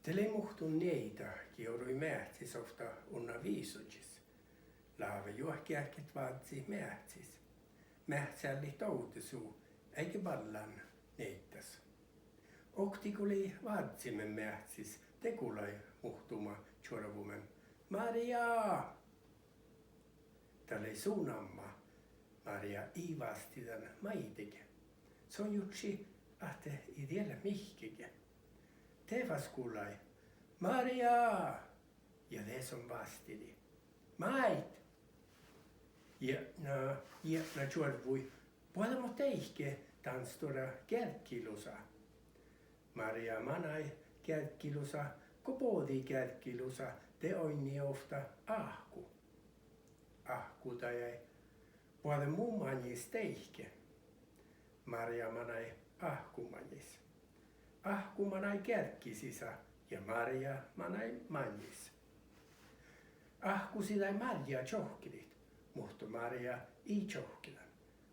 Tele muhtun neitä, joudui mähtsis ofta unna viisutsis. Laave juohkiähket vaatsi mähtsis. Mähtsälli toutisuu, eikä ballan neittäs. Oktikuli vaatsimen mähtsis, tekulai muhtuma tjorvumen. Maria! Tälle suunamma, Maria iivastidan maitike. Se on jutsi, ahte ideellä mihkike. Tevas kuulai, Maria! Ja des on vastidi. Mait! Ja na tjorvui, puolella teihke tanstora kärkkilusa. Maria manai kärkkilusa, kopodi kärkkilusa, te oini ofta ahku. Ahkuta jäi puolella muu manjis teihke. Maria manai ahkumanjis. Ahku manai kärkkisisa ja Maria manai manjis. Ahku sitä Maria tjohkilit, mutta Maria ei tjohkilan.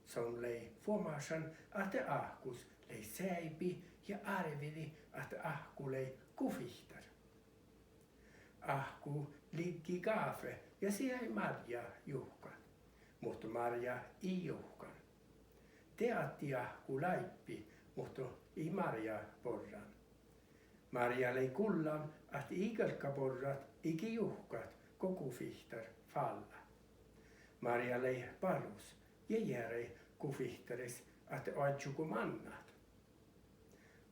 Se on lei fuomasan, että ahkus lei säipi ja arvidi, että ahku lei kufihtar. Ahku liggi kaafe ja siellä ei Maria juhkan, mutta Maria ei juhkan. Teatti ahku laippi, mutta ei Maria porran. Maria lei kullan, että ikelka porrat, iki juhkat, koko fihtar falla. Maria lei palus ja järei kufihtaris, että adjuku mannat.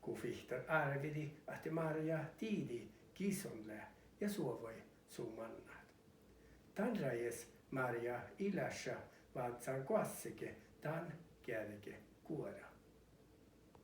Kufihtar arvidi, että Maria tiidi kisonlä ja suovoi suu mannat. Tan rajes Maria ilässä vaatsaan kuassike, tan kärke kuora.